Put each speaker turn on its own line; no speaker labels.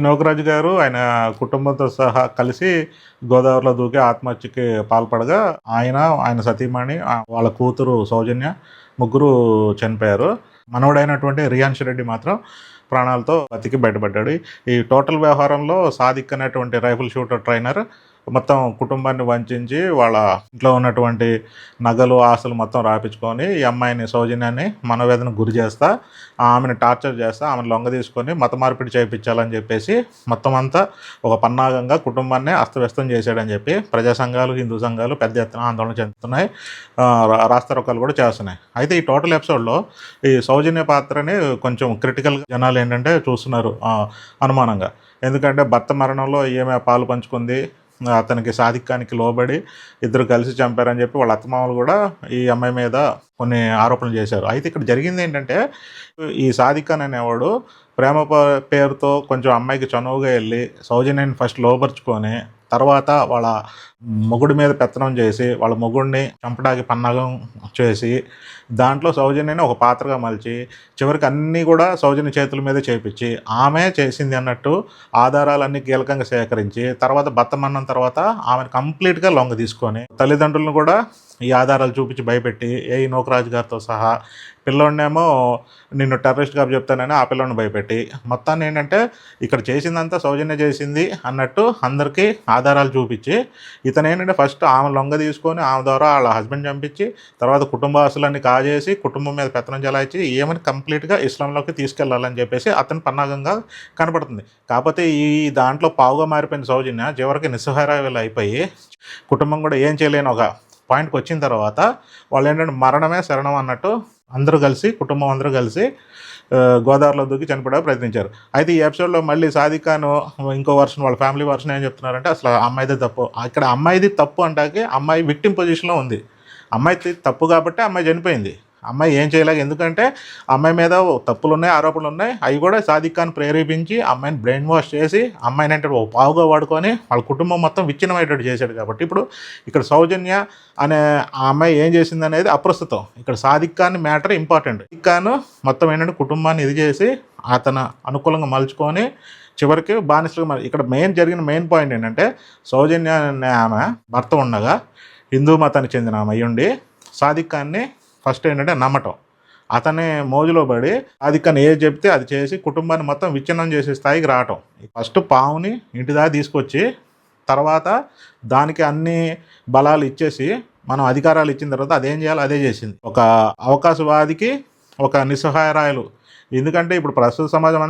నోకరాజు గారు ఆయన కుటుంబంతో సహా కలిసి గోదావరిలో దూకి ఆత్మహత్యకి పాల్పడగా ఆయన సతీమణి, వాళ్ళ కూతురు సౌజన్య ముగ్గురు చనిపోయారు. మనవడైనటువంటి రియాన్ష్ రెడ్డి మాత్రం ప్రాణాలతో బతికి బయటపడ్డాడు. ఈ టోటల్ వ్యవహారంలో సాదిక్ అనేటువంటి రైఫిల్ షూటర్ ట్రైనర్ మొత్తం కుటుంబాన్ని వంచించి వాళ్ళ ఇంట్లో ఉన్నటువంటి నగలు, ఆస్తులు మొత్తం రాపించుకొని ఈ అమ్మాయిని సౌజన్యాన్ని మనోవేదనకు గురి చేస్తా, ఆమెను టార్చర్ చేస్తా, ఆమెను లొంగ తీసుకొని మత మార్పిడి చేయించాలని చెప్పేసి మొత్తం అంతా ఒక పన్నాగంగా కుటుంబాన్ని అస్తవ్యస్తం చేశాడని చెప్పి ప్రజా సంఘాలు, హిందూ సంఘాలు పెద్ద ఎత్తున ఆందోళన చెందుతున్నాయి. రాస్తారోకాలు కూడా చేస్తున్నాయి. అయితే ఈ టోటల్ ఎపిసోడ్లో ఈ సౌజన్య పాత్రని కొంచెం క్రిటికల్గా జనాలు ఏంటంటే చూస్తున్నారు అనుమానంగా. ఎందుకంటే భర్త మరణంలో ఈమె పాలు పంచుకుంది, అతనికి సాధికానికి లోబడి ఇద్దరు కలిసి చంపారని చెప్పి వాళ్ళ అత్తమామలు కూడా ఈ అమ్మాయి మీద కొన్ని ఆరోపణలు చేశారు. అయితే ఇక్కడ జరిగింది ఏంటంటే, ఈ సాదిఖాన్ అనేవాడు ప్రేమ పేరుతో కొంచెం అమ్మాయికి చనువుగా వెళ్ళి సౌజన్యాన్ని ఫస్ట్ లోపరుచుకొని తర్వాత వాళ్ళ మొగుడి మీద పెత్తనం చేసి వాళ్ళ మొగుడిని చంపడానికి పన్నాగం చేసి దాంట్లో సౌజన్యని ఒక పాత్రగా మలిచి చివరికి అన్నీ కూడా సౌజన్య చేతుల మీద చేపించి ఆమె చేసింది అన్నట్టు ఆధారాలన్నీ కీలకంగా సేకరించి తర్వాత బత్తమన్నం తర్వాత ఆమెను కంప్లీట్గా లొంగ తీసుకొని తల్లిదండ్రులను కూడా ఈ ఆధారాలు చూపించి భయపెట్టి నోకరాజు గారితో సహా పిల్లోడినేమో నిన్ను టెర్రరిస్ట్గా చెప్తానని ఆ పిల్లోడిని భయపెట్టి మొత్తాన్ని ఏంటంటే ఇక్కడ చేసిందంతా సౌజన్య చేసింది అన్నట్టు అందరికీ ఆధారాలు చూపించి ఇతను ఏంటంటే ఫస్ట్ ఆమె లొంగ తీసుకొని ఆమె ద్వారా వాళ్ళ హస్బెండ్ చంపించి తర్వాత కుటుంబ ఆస్తులన్నీ కాజేసి కుటుంబం మీద పెత్తనం చెలాయించి ఏమని కంప్లీట్గా ఇస్లాంలోకి తీసుకెళ్లాలని చెప్పేసి అతను పన్నాగంగా కనపడుతుంది. కాకపోతే ఈ దాంట్లో పావుగా మారిపోయిన సౌజన్య చివరికి నిస్సహారాలు అయిపోయి కుటుంబం కూడా ఏం చేయలేని ఒక పాయింట్కి వచ్చిన తర్వాత వాళ్ళు ఏంటంటే మరణమే శరణం అన్నట్టు కుటుంబం అందరూ కలిసి గోదావరిలో దూకి చనిపోవడానికి ప్రయత్నించారు. అయితే ఈ ఎపిసోడ్లో మళ్ళీ సాదిఖాను ఇంకో వర్షన్ వాళ్ళ ఫ్యామిలీ వర్షన్ ఏం చెప్తున్నారంటే అసలు అమ్మాయిదే తప్పు. ఇక్కడ అమ్మాయిది తప్పు అంటాకి అమ్మాయి విక్టిమ్ పొజిషన్లో ఉంది. అమ్మాయి తప్పు కాబట్టి అమ్మాయి చనిపోయింది. అమ్మాయి ఏం చేయలేక, ఎందుకంటే అమ్మాయి మీద తప్పులు ఉన్నాయి, ఆరోపణలు ఉన్నాయి. అవి కూడా సాదిఖాన్ ప్రేరేపించి అమ్మాయిని బ్రెయిన్ వాష్ చేసి అమ్మాయిని అంటే పావుగా వాడుకొని వాళ్ళ కుటుంబం మొత్తం విచ్ఛిన్నమయ్యేటట్టు చేశాడు. కాబట్టి ఇప్పుడు ఇక్కడ సౌజన్య అనే ఆ అమ్మాయి ఏం చేసింది అనేది అప్రస్తుతం. ఇక్కడ సాదిఖాన్ మ్యాటర్ ఇంపార్టెంట్. సాదిఖాన్ మొత్తం ఏంటంటే కుటుంబాన్ని ఇది చేసి అతను అనుకూలంగా మలుచుకొని చివరికి బానిసలుగా ఇక్కడ జరిగిన మెయిన్ పాయింట్ ఏంటంటే సౌజన్య అనే ఆమె భర్త ఉండగా హిందూ మతానికి చెందిన ఆమె అయ్యుండి సాదిఖాన్ని ఫస్ట్ ఏంటంటే నమ్మటం, అతనే మోజులో పడి సాదిఖాన్ ఏది చెప్తే అది చేసి కుటుంబాన్ని మొత్తం విచ్ఛిన్నం చేసే స్థాయికి రావటం. ఫస్ట్ పావుని ఇంటి దాకా తీసుకొచ్చి తర్వాత దానికి అన్ని బలాలు ఇచ్చేసి మనం అధికారాలు ఇచ్చిన తర్వాత అదేం చేయాలో అదే చేసింది. ఒక అవకాశవాదికి ఒక నిస్సహాయరాయలు. ఎందుకంటే ఇప్పుడు ప్రస్తుత సమాజం